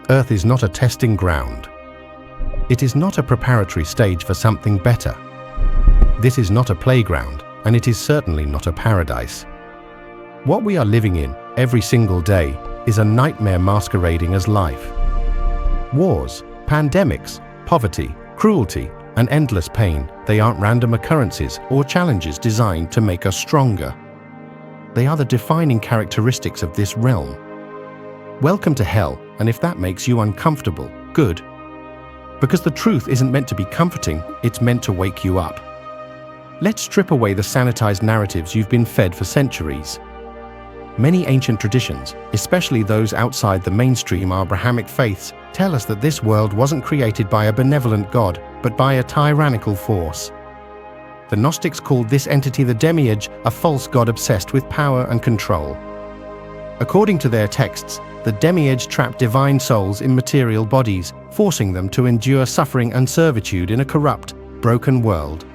Earth is not a testing ground. It is not a preparatory stage for something better. This is not a playground, and it is certainly not a paradise. What we are living in every single day is a nightmare masquerading as life. Wars, pandemics, poverty, cruelty, and endless pain, they aren't random occurrences or challenges designed to make us stronger. They are the defining characteristics of this realm. Welcome to hell, and if that makes you uncomfortable, good. Because the truth isn't meant to be comforting, it's meant to wake you up. Let's strip away the sanitized narratives you've been fed for centuries. Many ancient traditions, especially those outside the mainstream Abrahamic faiths, tell us that this world wasn't created by a benevolent God, but by a tyrannical force. The Gnostics called this entity the 𝗪𝗪𝗥𝗟𝗗, a false god obsessed with power and control. According to their texts, the 𝗪𝗪𝗥𝗟𝗗 trapped divine souls in material bodies, forcing them to endure suffering and servitude in a corrupt, broken world.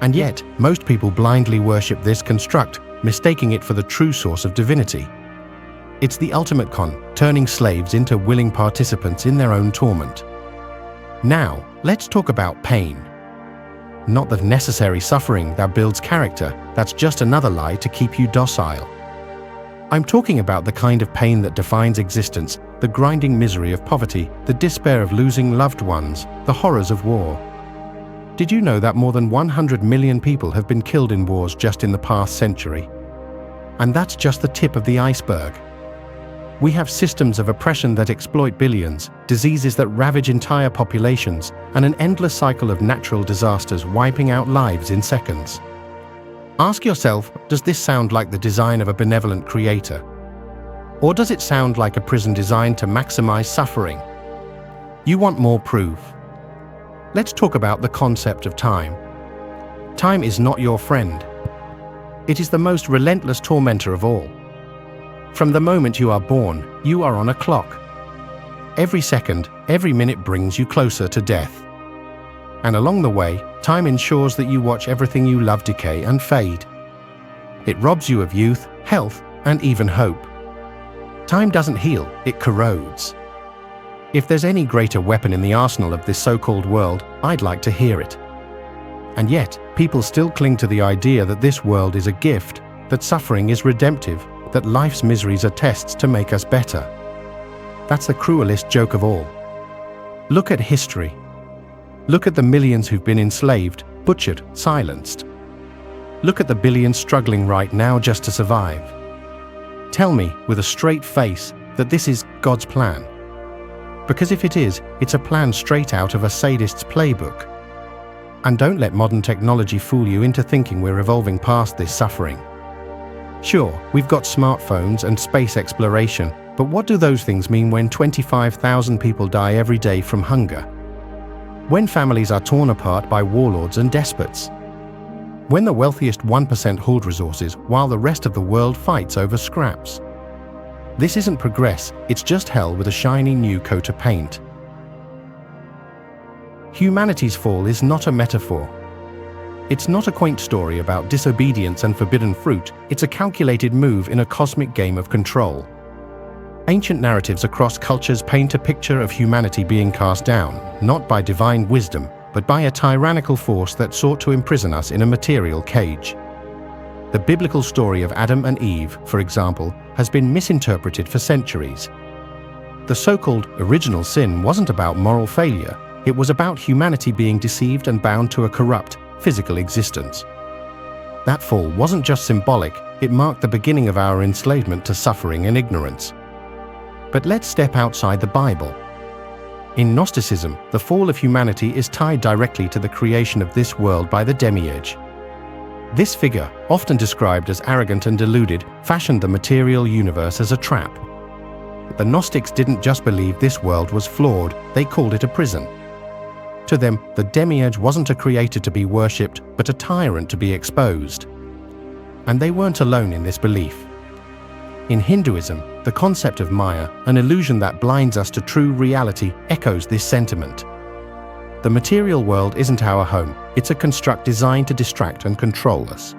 And yet, most people blindly worship this construct, mistaking it for the true source of divinity. It's the ultimate con, turning slaves into willing participants in their own torment. Now, let's talk about pain. Not the necessary suffering that builds character, that's just another lie to keep you docile. I'm talking about the kind of pain that defines existence, the grinding misery of poverty, the despair of losing loved ones, the horrors of war. Did you know that more than 100 million people have been killed in wars just in the past century? And that's just the tip of the iceberg. We have systems of oppression that exploit billions, diseases that ravage entire populations, and an endless cycle of natural disasters wiping out lives in seconds. Ask yourself, does this sound like the design of a benevolent creator? Or does it sound like a prison designed to maximize suffering? You want more proof? Let's talk about the concept of time. Time is not your friend. It is the most relentless tormentor of all. From the moment you are born, you are on a clock. Every second, every minute brings you closer to death. And along the way, time ensures that you watch everything you love decay and fade. It robs you of youth, health, and even hope. Time doesn't heal, it corrodes. If there's any greater weapon in the arsenal of this so-called world, I'd like to hear it. And yet, people still cling to the idea that this world is a gift, that suffering is redemptive, that life's miseries are tests to make us better. That's the cruelest joke of all. Look at history. Look at the millions who've been enslaved, butchered, silenced. Look at the billions struggling right now just to survive. Tell me, with a straight face, that this is God's plan. Because if it is, it's a plan straight out of a sadist's playbook. And don't let modern technology fool you into thinking we're evolving past this suffering. Sure, we've got smartphones and space exploration, but what do those things mean when 25,000 people die every day from hunger? When families are torn apart by warlords and despots? When the wealthiest 1% hoard resources while the rest of the world fights over scraps? This isn't progress, it's just hell with a shiny new coat of paint. Humanity's fall is not a metaphor. It's not a quaint story about disobedience and forbidden fruit, it's a calculated move in a cosmic game of control. Ancient narratives across cultures paint a picture of humanity being cast down, not by divine wisdom, but by a tyrannical force that sought to imprison us in a material cage. The biblical story of Adam and Eve, for example, has been misinterpreted for centuries. The so-called original sin wasn't about moral failure, it was about humanity being deceived and bound to a corrupt, physical existence. That fall wasn't just symbolic, it marked the beginning of our enslavement to suffering and ignorance. But let's step outside the Bible. In Gnosticism, the fall of humanity is tied directly to the creation of this world by the 𝗪𝗪𝗥𝗟𝗗. This figure, often described as arrogant and deluded, fashioned the material universe as a trap. The Gnostics didn't just believe this world was flawed, they called it a prison. To them, the 𝗪𝗪𝗥𝗟𝗗 wasn't a creator to be worshipped, but a tyrant to be exposed. And they weren't alone in this belief. In Hinduism, the concept of Maya, an illusion that blinds us to true reality, echoes this sentiment. The material world isn't our home, it's a construct designed to distract and control us.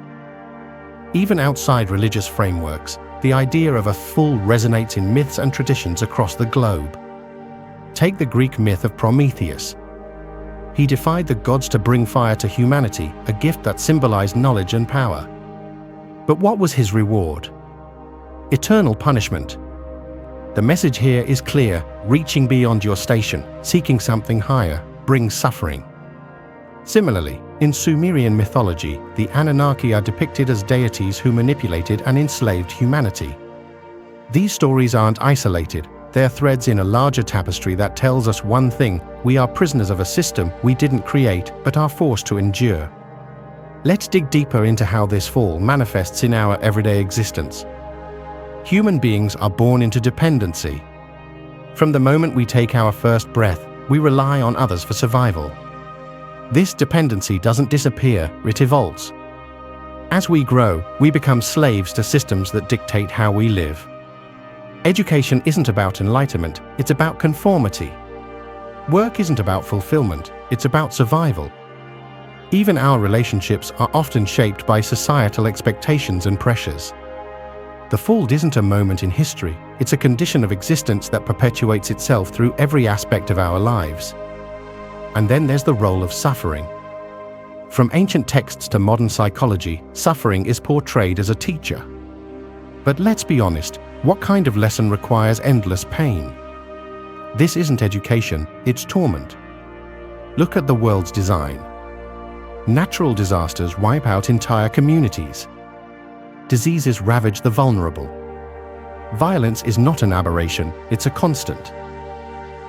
Even outside religious frameworks, the idea of a fool resonates in myths and traditions across the globe. Take the Greek myth of Prometheus. He defied the gods to bring fire to humanity, a gift that symbolized knowledge and power. But what was his reward? Eternal punishment. The message here is clear: reaching beyond your station, seeking something higher, brings suffering. Similarly, in Sumerian mythology, the Anunnaki are depicted as deities who manipulated and enslaved humanity. These stories aren't isolated. They're threads in a larger tapestry that tells us one thing: we are prisoners of a system we didn't create but are forced to endure. Let's dig deeper into how this fall manifests in our everyday existence. Human beings are born into dependency. From the moment we take our first breath, we rely on others for survival. This dependency doesn't disappear, it evolves. As we grow, we become slaves to systems that dictate how we live. Education isn't about enlightenment, it's about conformity. Work isn't about fulfillment, it's about survival. Even our relationships are often shaped by societal expectations and pressures. The fall isn't a moment in history, it's a condition of existence that perpetuates itself through every aspect of our lives. And then there's the role of suffering. From ancient texts to modern psychology, suffering is portrayed as a teacher. But let's be honest, what kind of lesson requires endless pain? This isn't education, it's torment. Look at the world's design. Natural disasters wipe out entire communities. Diseases ravage the vulnerable. Violence is not an aberration, it's a constant.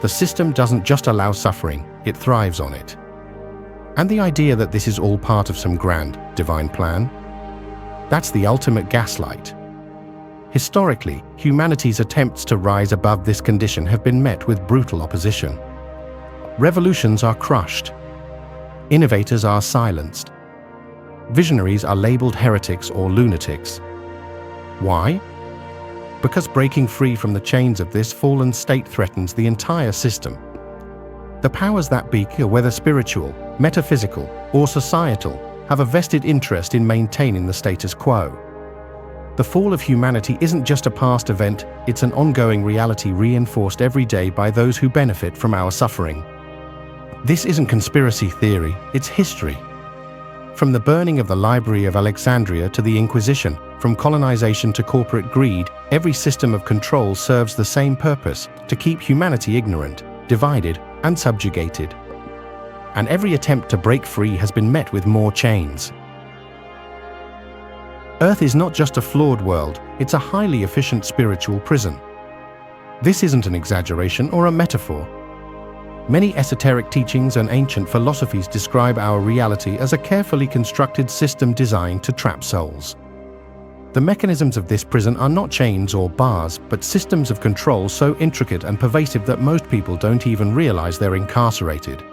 The system doesn't just allow suffering, it thrives on it. And the idea that this is all part of some grand, divine plan? That's the ultimate gaslight. Historically, humanity's attempts to rise above this condition have been met with brutal opposition. Revolutions are crushed. Innovators are silenced. Visionaries are labeled heretics or lunatics. Why? Because breaking free from the chains of this fallen state threatens the entire system. The powers that be, whether spiritual, metaphysical, or societal, have a vested interest in maintaining the status quo. The fall of humanity isn't just a past event, it's an ongoing reality reinforced every day by those who benefit from our suffering. This isn't conspiracy theory, it's history. From the burning of the Library of Alexandria to the Inquisition, from colonization to corporate greed, every system of control serves the same purpose: to keep humanity ignorant, divided, and subjugated. And every attempt to break free has been met with more chains. Earth is not just a flawed world, it's a highly efficient spiritual prison. This isn't an exaggeration or a metaphor. Many esoteric teachings and ancient philosophies describe our reality as a carefully constructed system designed to trap souls. The mechanisms of this prison are not chains or bars, but systems of control so intricate and pervasive that most people don't even realize they're incarcerated.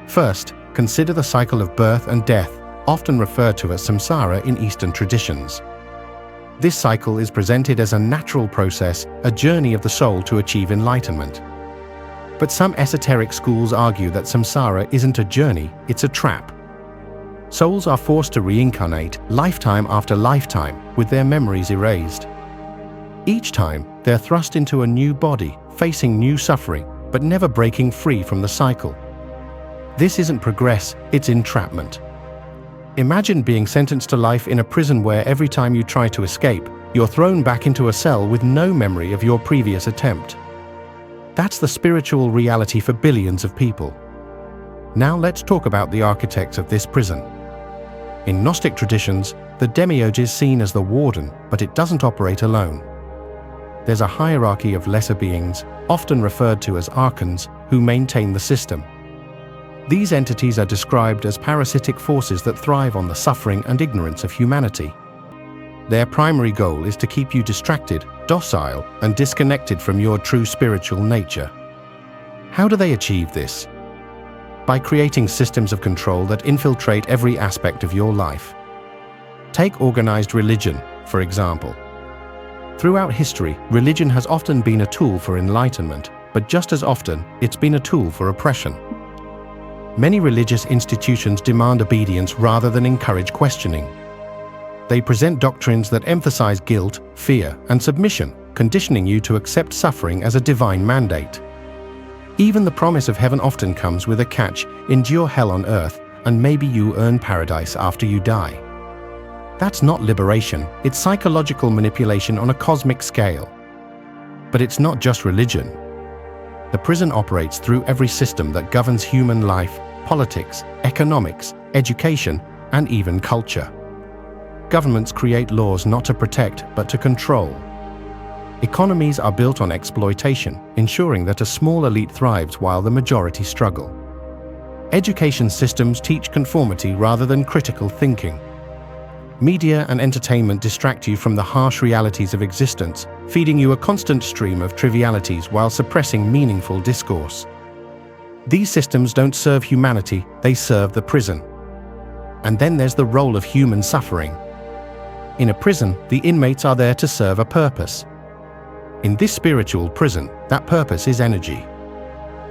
First, consider the cycle of birth and death, often referred to as samsara in Eastern traditions. This cycle is presented as a natural process, a journey of the soul to achieve enlightenment. But some esoteric schools argue that samsara isn't a journey, it's a trap. Souls are forced to reincarnate lifetime after lifetime, with their memories erased. Each time, they're thrust into a new body, facing new suffering, but never breaking free from the cycle. This isn't progress, it's entrapment. Imagine being sentenced to life in a prison where every time you try to escape, you're thrown back into a cell with no memory of your previous attempt. That's the spiritual reality for billions of people. Now let's talk about the architects of this prison. In Gnostic traditions, the demiurge is seen as the warden, but it doesn't operate alone. There's a hierarchy of lesser beings, often referred to as archons, who maintain the system. These entities are described as parasitic forces that thrive on the suffering and ignorance of humanity. Their primary goal is to keep you distracted, docile, and disconnected from your true spiritual nature. How do they achieve this? By creating systems of control that infiltrate every aspect of your life. Take organized religion, for example. Throughout history, religion has often been a tool for enlightenment, but just as often, it's been a tool for oppression. Many religious institutions demand obedience rather than encourage questioning. They present doctrines that emphasize guilt, fear, and submission, conditioning you to accept suffering as a divine mandate. Even the promise of heaven often comes with a catch: endure hell on earth, and maybe you earn paradise after you die. That's not liberation, it's psychological manipulation on a cosmic scale. But it's not just religion. The prison operates through every system that governs human life, politics, economics, education, and even culture. Governments create laws not to protect, but to control. Economies are built on exploitation, ensuring that a small elite thrives while the majority struggle. Education systems teach conformity rather than critical thinking. Media and entertainment distract you from the harsh realities of existence, feeding you a constant stream of trivialities while suppressing meaningful discourse. These systems don't serve humanity, they serve the prison. And then there's the role of human suffering. In a prison, the inmates are there to serve a purpose. In this spiritual prison, that purpose is energy.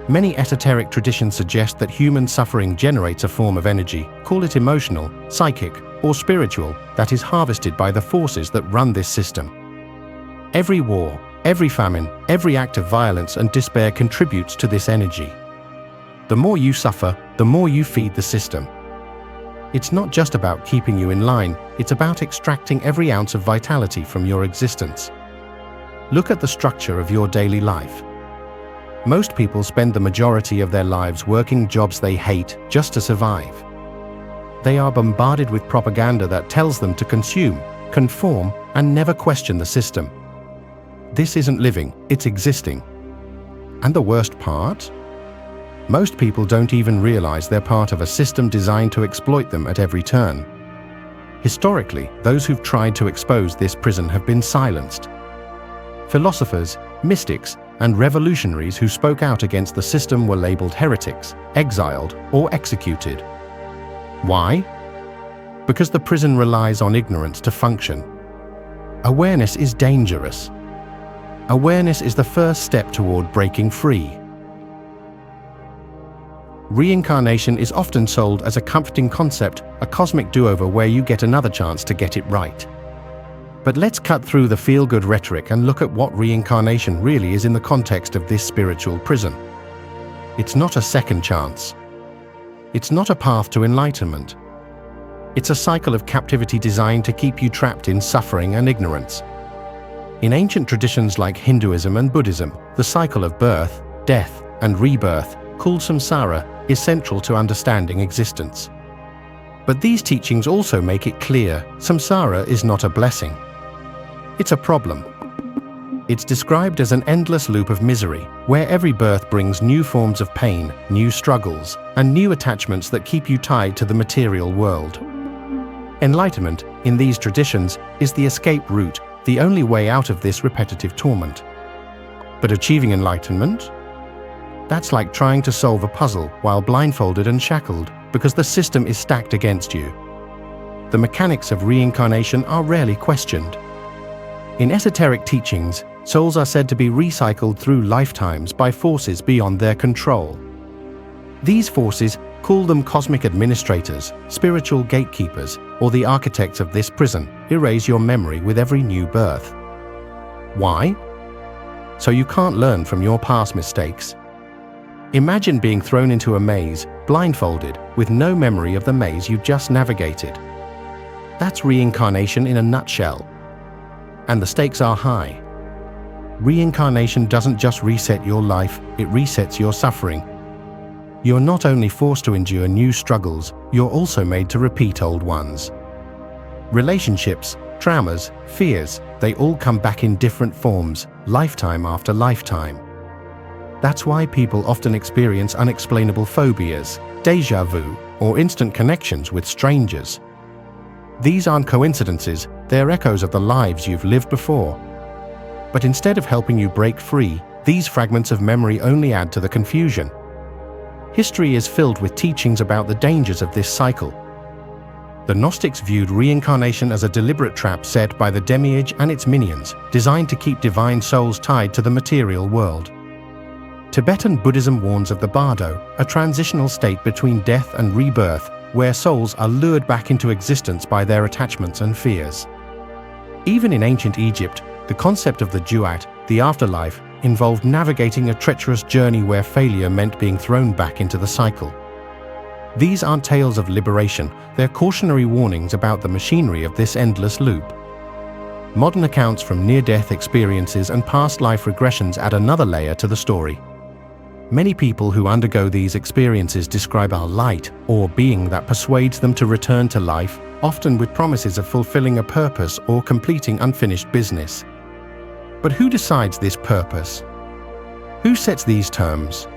Many esoteric traditions suggest that human suffering generates a form of energy, call it emotional, psychic, or spiritual, that is harvested by the forces that run this system. Every war, every famine, every act of violence and despair contributes to this energy. The more you suffer, the more you feed the system. It's not just about keeping you in line, it's about extracting every ounce of vitality from your existence. Look at the structure of your daily life. Most people spend the majority of their lives working jobs they hate just to survive. They are bombarded with propaganda that tells them to consume, conform, and never question the system. This isn't living, it's existing. And the worst part? Most people don't even realize they're part of a system designed to exploit them at every turn. Historically, those who've tried to expose this prison have been silenced. Philosophers, mystics, and revolutionaries who spoke out against the system were labeled heretics, exiled, or executed. Why? Because the prison relies on ignorance to function. Awareness is dangerous. Awareness is the first step toward breaking free. Reincarnation is often sold as a comforting concept, a cosmic do-over where you get another chance to get it right. But let's cut through the feel-good rhetoric and look at what reincarnation really is in the context of this spiritual prison. It's not a second chance. It's not a path to enlightenment. It's a cycle of captivity designed to keep you trapped in suffering and ignorance. In ancient traditions like Hinduism and Buddhism, the cycle of birth, death, and rebirth, called samsara, is central to understanding existence. But these teachings also make it clear samsara is not a blessing. It's a problem. It's described as an endless loop of misery, where every birth brings new forms of pain, new struggles, and new attachments that keep you tied to the material world. Enlightenment, in these traditions, is the escape route, the only way out of this repetitive torment. But achieving enlightenment? That's like trying to solve a puzzle while blindfolded and shackled, because the system is stacked against you. The mechanics of reincarnation are rarely questioned. In esoteric teachings, souls are said to be recycled through lifetimes by forces beyond their control. These forces, call them cosmic administrators, spiritual gatekeepers, or the architects of this prison, erase your memory with every new birth. Why? So you can't learn from your past mistakes. Imagine being thrown into a maze, blindfolded, with no memory of the maze you just navigated. That's reincarnation in a nutshell. And the stakes are high. Reincarnation doesn't just reset your life, it resets your suffering. You're not only forced to endure new struggles, you're also made to repeat old ones. Relationships, traumas, fears, they all come back in different forms, lifetime after lifetime. That's why people often experience unexplainable phobias, déjà vu, or instant connections with strangers. These aren't coincidences, they're echoes of the lives you've lived before. But instead of helping you break free, these fragments of memory only add to the confusion. History is filled with teachings about the dangers of this cycle. The Gnostics viewed reincarnation as a deliberate trap set by the demiurge and its minions, designed to keep divine souls tied to the material world. Tibetan Buddhism warns of the bardo, a transitional state between death and rebirth, where souls are lured back into existence by their attachments and fears. Even in ancient Egypt, the concept of the duat, the afterlife, involved navigating a treacherous journey where failure meant being thrown back into the cycle. These aren't tales of liberation, they're cautionary warnings about the machinery of this endless loop. Modern accounts from near-death experiences and past life regressions add another layer to the story. Many people who undergo these experiences describe a light or being that persuades them to return to life, often with promises of fulfilling a purpose or completing unfinished business. But who decides this purpose? Who sets these terms?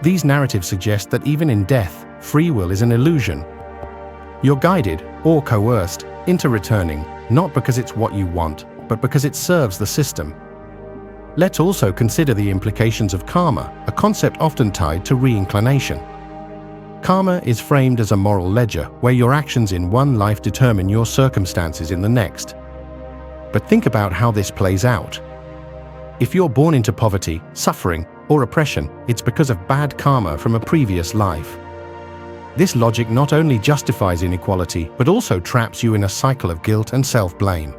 These narratives suggest that even in death, free will is an illusion. You're guided, or coerced, into returning, not because it's what you want, but because it serves the system. Let's also consider the implications of karma, a concept often tied to reincarnation. Karma is framed as a moral ledger, where your actions in one life determine your circumstances in the next. But think about how this plays out. If you're born into poverty, suffering, or oppression, it's because of bad karma from a previous life. This logic not only justifies inequality, but also traps you in a cycle of guilt and self-blame.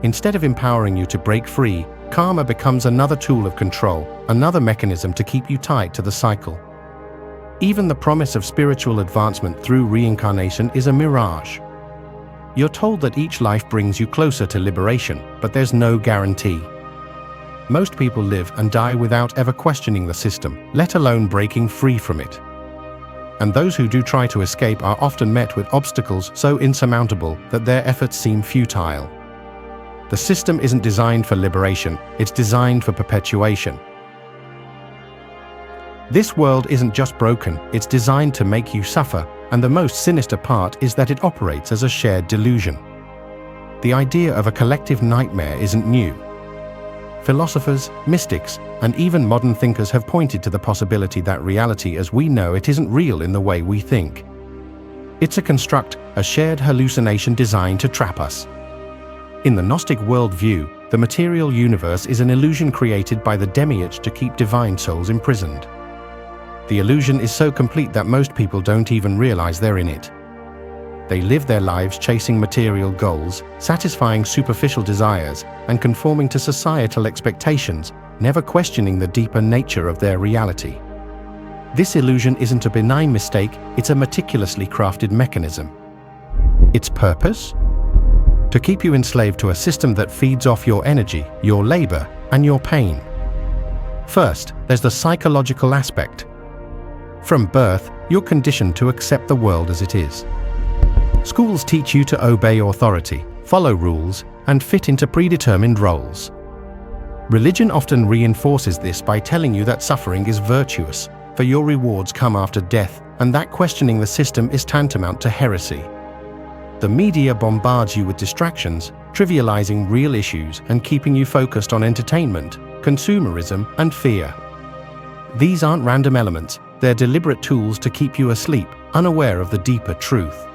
Instead of empowering you to break free, karma becomes another tool of control, another mechanism to keep you tied to the cycle. Even the promise of spiritual advancement through reincarnation is a mirage. You're told that each life brings you closer to liberation, but there's no guarantee. Most people live and die without ever questioning the system, let alone breaking free from it. And those who do try to escape are often met with obstacles so insurmountable that their efforts seem futile. The system isn't designed for liberation, it's designed for perpetuation. This world isn't just broken, it's designed to make you suffer, and the most sinister part is that it operates as a shared delusion. The idea of a collective nightmare isn't new. Philosophers, mystics, and even modern thinkers have pointed to the possibility that reality as we know it isn't real in the way we think. It's a construct, a shared hallucination designed to trap us. In the Gnostic worldview, the material universe is an illusion created by the demiurge to keep divine souls imprisoned. The illusion is so complete that most people don't even realize they're in it. They live their lives chasing material goals, satisfying superficial desires, and conforming to societal expectations, never questioning the deeper nature of their reality. This illusion isn't a benign mistake, it's a meticulously crafted mechanism. Its purpose? To keep you enslaved to a system that feeds off your energy, your labor, and your pain. First, there's the psychological aspect. From birth, you're conditioned to accept the world as it is. Schools teach you to obey authority, follow rules, and fit into predetermined roles. Religion often reinforces this by telling you that suffering is virtuous, for your rewards come after death, and that questioning the system is tantamount to heresy. The media bombards you with distractions, trivializing real issues and keeping you focused on entertainment, consumerism, and fear. These aren't random elements, they're deliberate tools to keep you asleep, unaware of the deeper truth.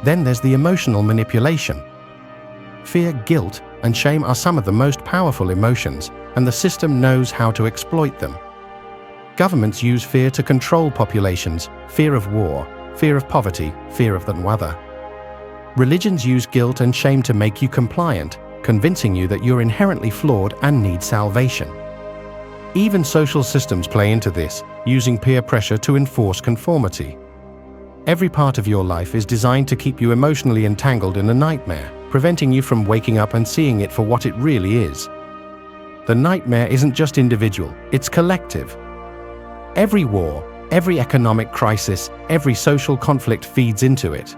Then there's the emotional manipulation. Fear, guilt, and shame are some of the most powerful emotions, and the system knows how to exploit them. Governments use fear to control populations, fear of war, fear of poverty, fear of the 𝗪𝗧𝗪. Religions use guilt and shame to make you compliant, convincing you that you're inherently flawed and need salvation. Even social systems play into this, using peer pressure to enforce conformity. Every part of your life is designed to keep you emotionally entangled in a nightmare, preventing you from waking up and seeing it for what it really is. The nightmare isn't just individual, it's collective. Every war, every economic crisis, every social conflict feeds into it.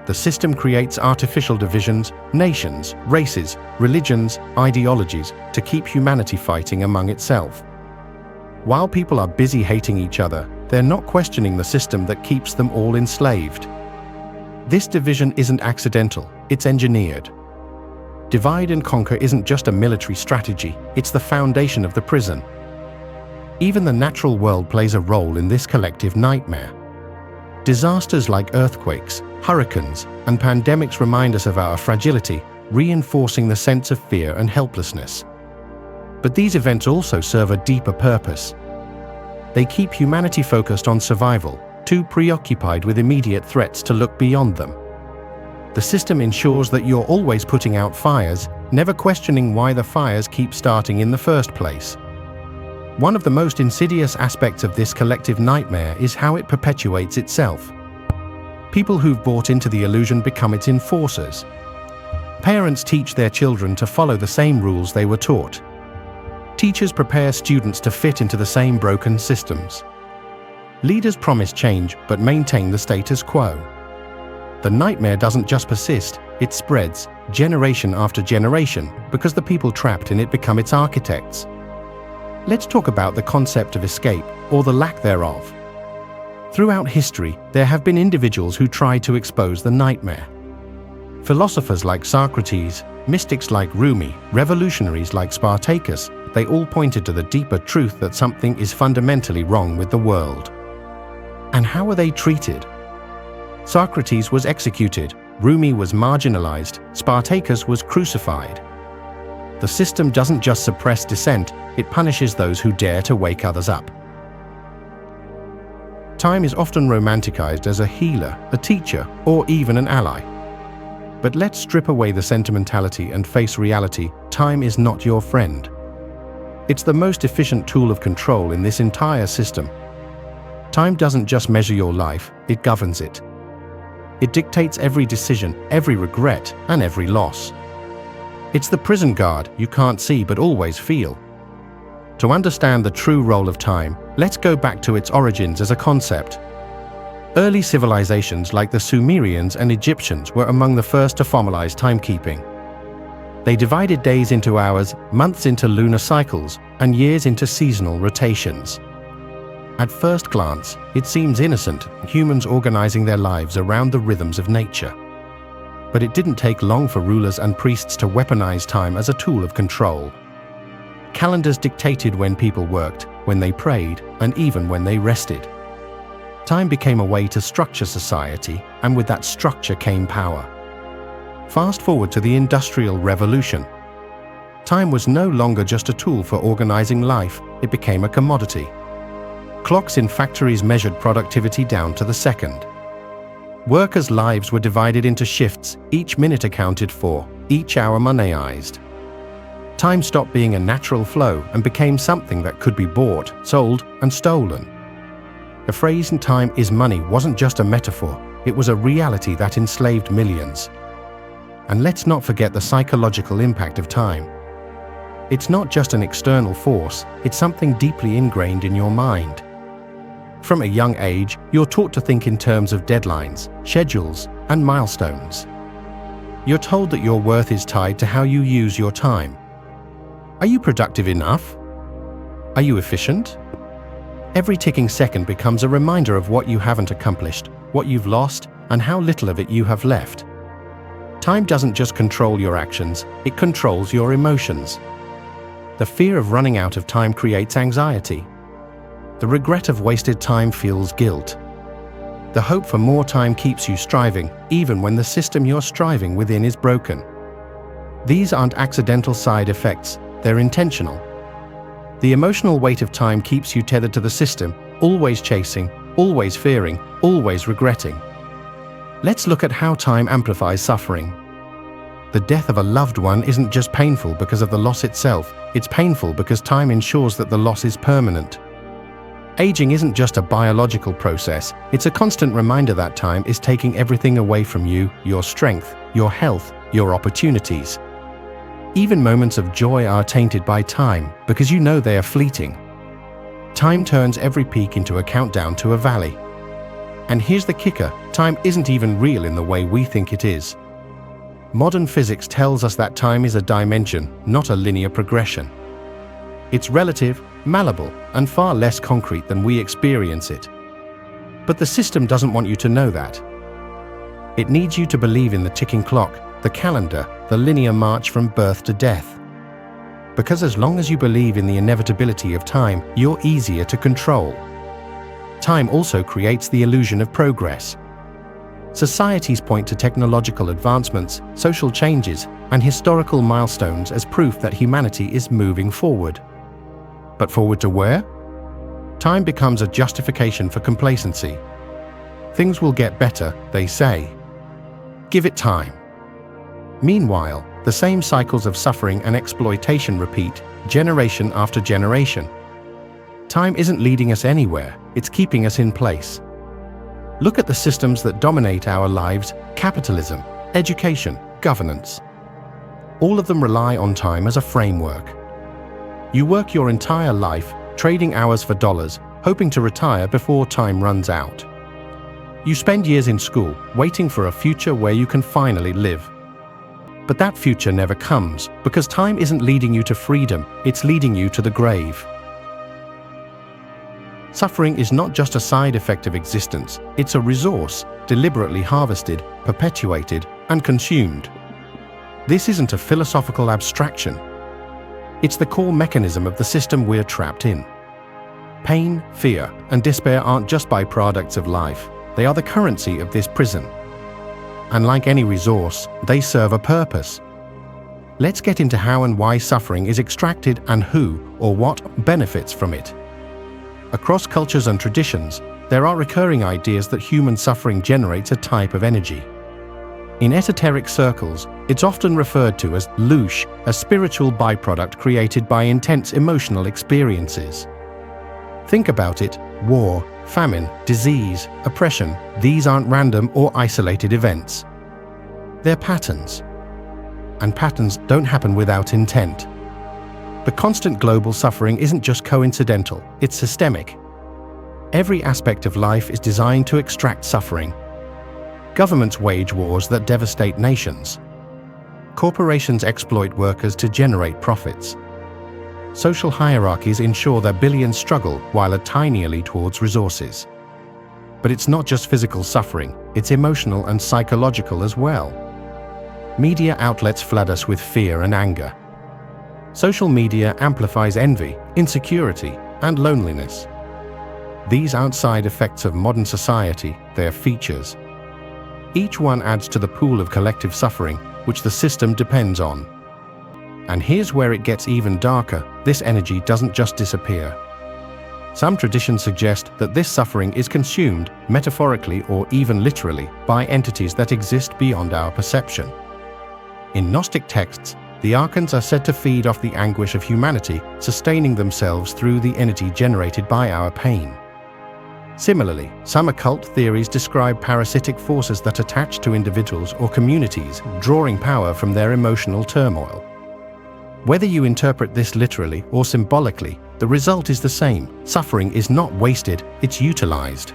The system creates artificial divisions, nations, races, religions, ideologies, to keep humanity fighting among itself. While people are busy hating each other, they're not questioning the system that keeps them all enslaved. This division isn't accidental, it's engineered. Divide and conquer isn't just a military strategy, it's the foundation of the prison. Even the natural world plays a role in this collective nightmare. Disasters like earthquakes, hurricanes, and pandemics remind us of our fragility, reinforcing the sense of fear and helplessness. But these events also serve a deeper purpose. They keep humanity focused on survival, too preoccupied with immediate threats to look beyond them. The system ensures that you're always putting out fires, never questioning why the fires keep starting in the first place. One of the most insidious aspects of this collective nightmare is how it perpetuates itself. People who've bought into the illusion become its enforcers. Parents teach their children to follow the same rules they were taught. Teachers prepare students to fit into the same broken systems. Leaders promise change but maintain the status quo. The nightmare doesn't just persist, it spreads, generation after generation, because the people trapped in it become its architects. Let's talk about the concept of escape, or the lack thereof. Throughout history, there have been individuals who tried to expose the nightmare. Philosophers like Socrates, mystics like Rumi, revolutionaries like Spartacus, they all pointed to the deeper truth that something is fundamentally wrong with the world. And how were they treated? Socrates was executed, Rumi was marginalized, Spartacus was crucified. The system doesn't just suppress dissent, it punishes those who dare to wake others up. Time is often romanticized as a healer, a teacher, or even an ally. But let's strip away the sentimentality and face reality. Time is not your friend. It's the most efficient tool of control in this entire system. Time doesn't just measure your life, it governs it. It dictates every decision, every regret, and every loss. It's the prison guard you can't see but always feel. To understand the true role of time, let's go back to its origins as a concept. Early civilizations like the Sumerians and Egyptians were among the first to formalize timekeeping. They divided days into hours, months into lunar cycles, and years into seasonal rotations. At first glance, it seems innocent, humans organizing their lives around the rhythms of nature. But it didn't take long for rulers and priests to weaponize time as a tool of control. Calendars dictated when people worked, when they prayed, and even when they rested. Time became a way to structure society, and with that structure came power. Fast forward to the Industrial Revolution. Time was no longer just a tool for organizing life, it became a commodity. Clocks in factories measured productivity down to the second. Workers' lives were divided into shifts, each minute accounted for, each hour moneyized. Time stopped being a natural flow and became something that could be bought, sold, and stolen. The phrase "time is money" wasn't just a metaphor, it was a reality that enslaved millions. And let's not forget the psychological impact of time. It's not just an external force, it's something deeply ingrained in your mind. From a young age, you're taught to think in terms of deadlines, schedules, and milestones. You're told that your worth is tied to how you use your time. Are you productive enough? Are you efficient? Every ticking second becomes a reminder of what you haven't accomplished, what you've lost, and how little of it you have left. Time doesn't just control your actions, it controls your emotions. The fear of running out of time creates anxiety. The regret of wasted time fuels guilt. The hope for more time keeps you striving, even when the system you're striving within is broken. These aren't accidental side effects, they're intentional. The emotional weight of time keeps you tethered to the system, always chasing, always fearing, always regretting. Let's look at how time amplifies suffering. The death of a loved one isn't just painful because of the loss itself, it's painful because time ensures that the loss is permanent. Aging isn't just a biological process, it's a constant reminder that time is taking everything away from you, your strength, your health, your opportunities. Even moments of joy are tainted by time because you know they are fleeting. Time turns every peak into a countdown to a valley. And here's the kicker, time isn't even real in the way we think it is. Modern physics tells us that time is a dimension, not a linear progression. It's relative, malleable, and far less concrete than we experience it. But the system doesn't want you to know that. It needs you to believe in the ticking clock, the calendar, the linear march from birth to death. Because as long as you believe in the inevitability of time, you're easier to control. Time also creates the illusion of progress. Societies point to technological advancements, social changes, and historical milestones as proof that humanity is moving forward. But forward to where? Time becomes a justification for complacency. Things will get better, they say. Give it time. Meanwhile, the same cycles of suffering and exploitation repeat, generation after generation. Time isn't leading us anywhere, it's keeping us in place. Look at the systems that dominate our lives: capitalism, education, governance. All of them rely on time as a framework. You work your entire life, trading hours for dollars, hoping to retire before time runs out. You spend years in school, waiting for a future where you can finally live. But that future never comes, because time isn't leading you to freedom, it's leading you to the grave. Suffering is not just a side effect of existence, it's a resource, deliberately harvested, perpetuated, and consumed. This isn't a philosophical abstraction. It's the core mechanism of the system we're trapped in. Pain, fear, and despair aren't just byproducts of life, they are the currency of this prison. And like any resource, they serve a purpose. Let's get into how and why suffering is extracted and who or what benefits from it. Across cultures and traditions, there are recurring ideas that human suffering generates a type of energy. In esoteric circles, it's often referred to as 𝗧𝗵𝗶𝘀, a spiritual byproduct created by intense emotional experiences. Think about it: war, famine, disease, oppression, these aren't random or isolated events. They're patterns. And patterns don't happen without intent. The constant global suffering isn't just coincidental, it's systemic. Every aspect of life is designed to extract suffering. Governments wage wars that devastate nations. Corporations exploit workers to generate profits. Social hierarchies ensure that billions struggle while a tiny elite hoards resources. But it's not just physical suffering, it's emotional and psychological as well. Media outlets flood us with fear and anger. Social media amplifies envy, insecurity, and loneliness. These aren't side effects of modern society, they're features. Each one adds to the pool of collective suffering, which the system depends on. And here's where it gets even darker: this energy doesn't just disappear. Some traditions suggest that this suffering is consumed, metaphorically or even literally, by entities that exist beyond our perception. In Gnostic texts, the archons are said to feed off the anguish of humanity, sustaining themselves through the energy generated by our pain. Similarly, some occult theories describe parasitic forces that attach to individuals or communities, drawing power from their emotional turmoil. Whether you interpret this literally or symbolically, the result is the same: suffering is not wasted, it's utilized.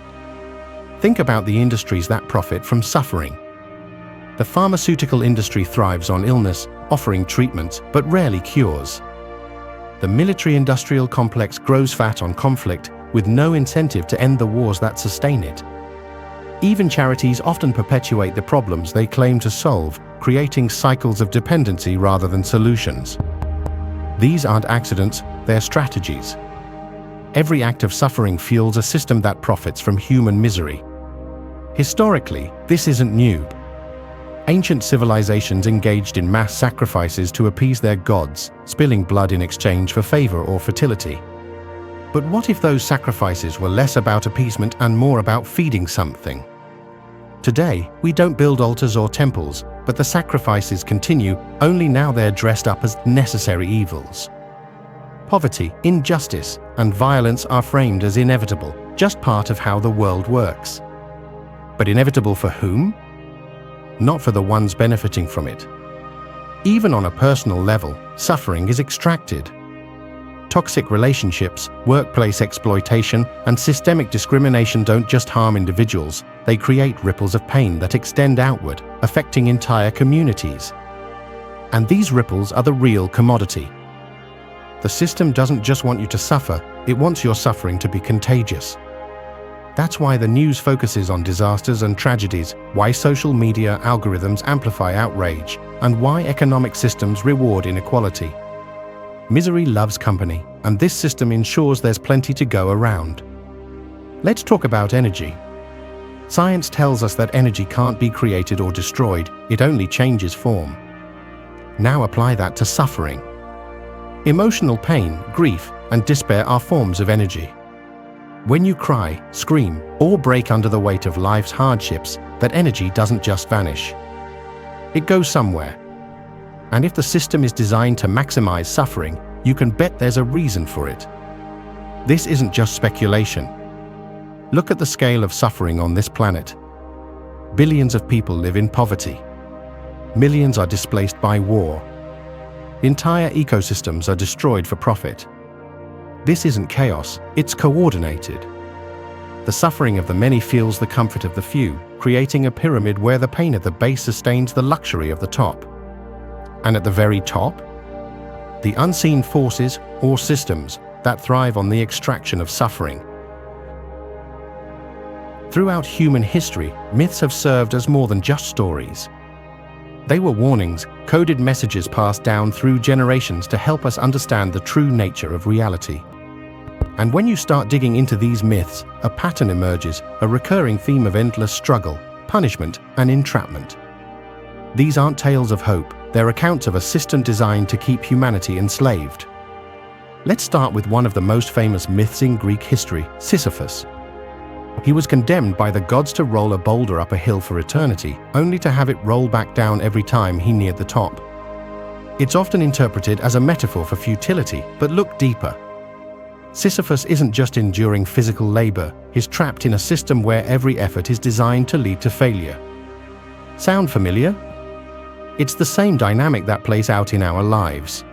Think about the industries that profit from suffering. The pharmaceutical industry thrives on illness, offering treatments but rarely cures. The military-industrial complex grows fat on conflict, with no incentive to end the wars that sustain it. Even charities often perpetuate the problems they claim to solve, creating cycles of dependency rather than solutions. These aren't accidents, they're strategies. Every act of suffering fuels a system that profits from human misery. Historically, this isn't new. Ancient civilizations engaged in mass sacrifices to appease their gods, spilling blood in exchange for favor or fertility. But what if those sacrifices were less about appeasement and more about feeding something? Today, we don't build altars or temples, but the sacrifices continue, only now they're dressed up as necessary evils. Poverty, injustice, and violence are framed as inevitable, just part of how the world works. But inevitable for whom? Not for the ones benefiting from it. Even on a personal level, suffering is extracted. Toxic relationships, workplace exploitation, and systemic discrimination don't just harm individuals, they create ripples of pain that extend outward, affecting entire communities. And these ripples are the real commodity. The system doesn't just want you to suffer, it wants your suffering to be contagious. That's why the news focuses on disasters and tragedies, why social media algorithms amplify outrage, and why economic systems reward inequality. Misery loves company, and this system ensures there's plenty to go around. Let's talk about energy. Science tells us that energy can't be created or destroyed, it only changes form. Now apply that to suffering. Emotional pain, grief, and despair are forms of energy. When you cry, scream, or break under the weight of life's hardships, that energy doesn't just vanish. It goes somewhere. And if the system is designed to maximize suffering, you can bet there's a reason for it. This isn't just speculation. Look at the scale of suffering on this planet. Billions of people live in poverty. Millions are displaced by war. Entire ecosystems are destroyed for profit. This isn't chaos, it's coordinated. The suffering of the many fuels the comfort of the few, creating a pyramid where the pain at the base sustains the luxury of the top. And at the very top, the unseen forces or systems that thrive on the extraction of suffering. Throughout human history, myths have served as more than just stories. They were warnings, coded messages passed down through generations to help us understand the true nature of reality. And when you start digging into these myths, a pattern emerges, a recurring theme of endless struggle, punishment, and entrapment. These aren't tales of hope, they're accounts of a system designed to keep humanity enslaved. Let's start with one of the most famous myths in Greek history, Sisyphus. He was condemned by the gods to roll a boulder up a hill for eternity, only to have it roll back down every time he neared the top. It's often interpreted as a metaphor for futility, but look deeper. Sisyphus isn't just enduring physical labor, he's trapped in a system where every effort is designed to lead to failure. Sound familiar? It's the same dynamic that plays out in our lives.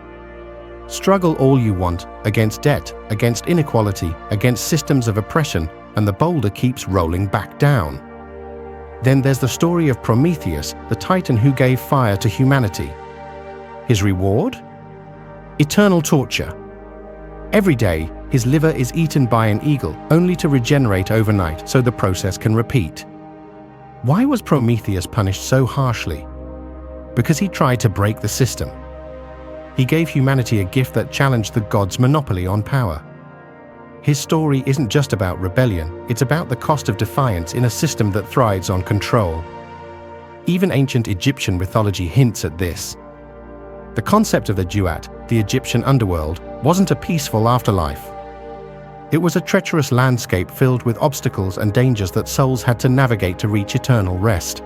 Struggle all you want, against debt, against inequality, against systems of oppression, and the boulder keeps rolling back down. Then there's the story of Prometheus, the titan who gave fire to humanity. His reward? Eternal torture. Every day, his liver is eaten by an eagle, only to regenerate overnight so the process can repeat. Why was Prometheus punished so harshly? Because he tried to break the system. He gave humanity a gift that challenged the gods' monopoly on power. His story isn't just about rebellion, it's about the cost of defiance in a system that thrives on control. Even ancient Egyptian mythology hints at this. The concept of the 𝗔𝗧𝗪𝗥, the Egyptian underworld, wasn't a peaceful afterlife. It was a treacherous landscape filled with obstacles and dangers that souls had to navigate to reach eternal rest.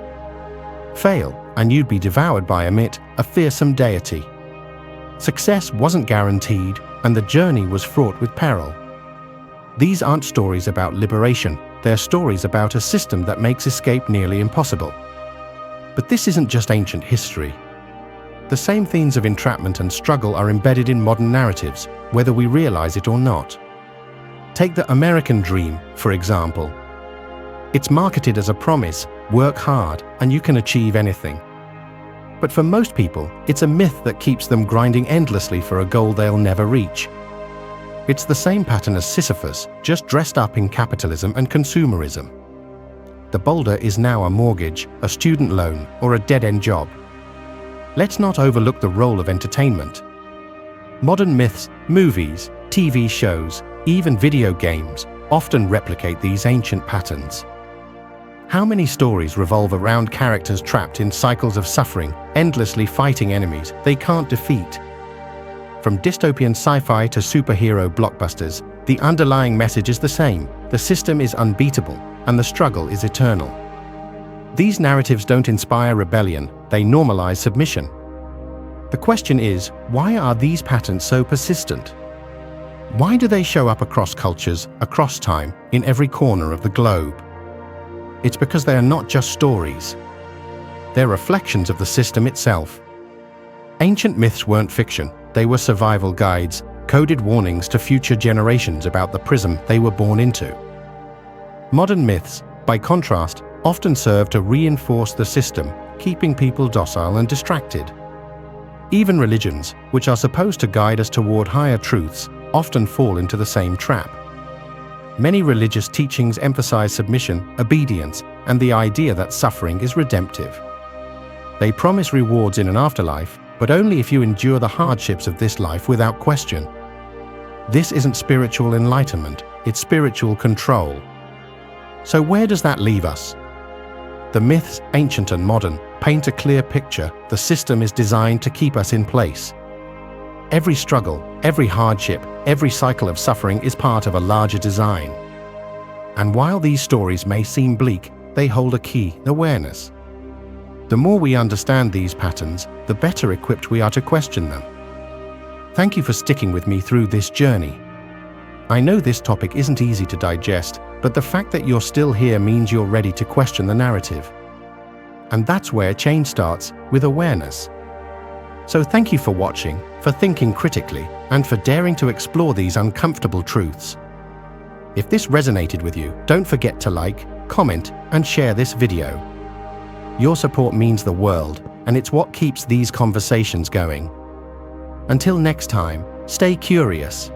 Fail, and you'd be devoured by 𝗪𝗥𝗥𝗟𝗏, a fearsome deity. Success wasn't guaranteed, and the journey was fraught with peril. These aren't stories about liberation, they're stories about a system that makes escape nearly impossible. But this isn't just ancient history. The same themes of entrapment and struggle are embedded in modern narratives, whether we realize it or not. Take the American dream, for example. It's marketed as a promise, work hard, and you can achieve anything. But for most people, it's a myth that keeps them grinding endlessly for a goal they'll never reach. It's the same pattern as Sisyphus, just dressed up in capitalism and consumerism. The boulder is now a mortgage, a student loan, or a dead-end job. Let's not overlook the role of entertainment. Modern myths, movies, TV shows, even video games often replicate these ancient patterns. How many stories revolve around characters trapped in cycles of suffering, endlessly fighting enemies they can't defeat? From dystopian sci-fi to superhero blockbusters, the underlying message is the same: the system is unbeatable, and the struggle is eternal. These narratives don't inspire rebellion, they normalize submission. The question is, why are these patterns so persistent? Why do they show up across cultures, across time, in every corner of the globe? It's because they are not just stories. They're reflections of the system itself. Ancient myths weren't fiction, they were survival guides, coded warnings to future generations about the prism they were born into. Modern myths, by contrast, often serve to reinforce the system, keeping people docile and distracted. Even religions, which are supposed to guide us toward higher truths, often fall into the same trap. Many religious teachings emphasize submission, obedience, and the idea that suffering is redemptive. They promise rewards in an afterlife, but only if you endure the hardships of this life without question. This isn't spiritual enlightenment, it's spiritual control. So where does that leave us? The myths, ancient and modern, paint a clear picture: the system is designed to keep us in place. Every struggle, every hardship, every cycle of suffering is part of a larger design. And while these stories may seem bleak, they hold a key: awareness. The more we understand these patterns, the better equipped we are to question them. Thank you for sticking with me through this journey. I know this topic isn't easy to digest, but the fact that you're still here means you're ready to question the narrative. And that's where change starts, with awareness. So thank you for watching, for thinking critically, and for daring to explore these uncomfortable truths. If this resonated with you, don't forget to like, comment, and share this video. Your support means the world, and it's what keeps these conversations going. Until next time, stay curious.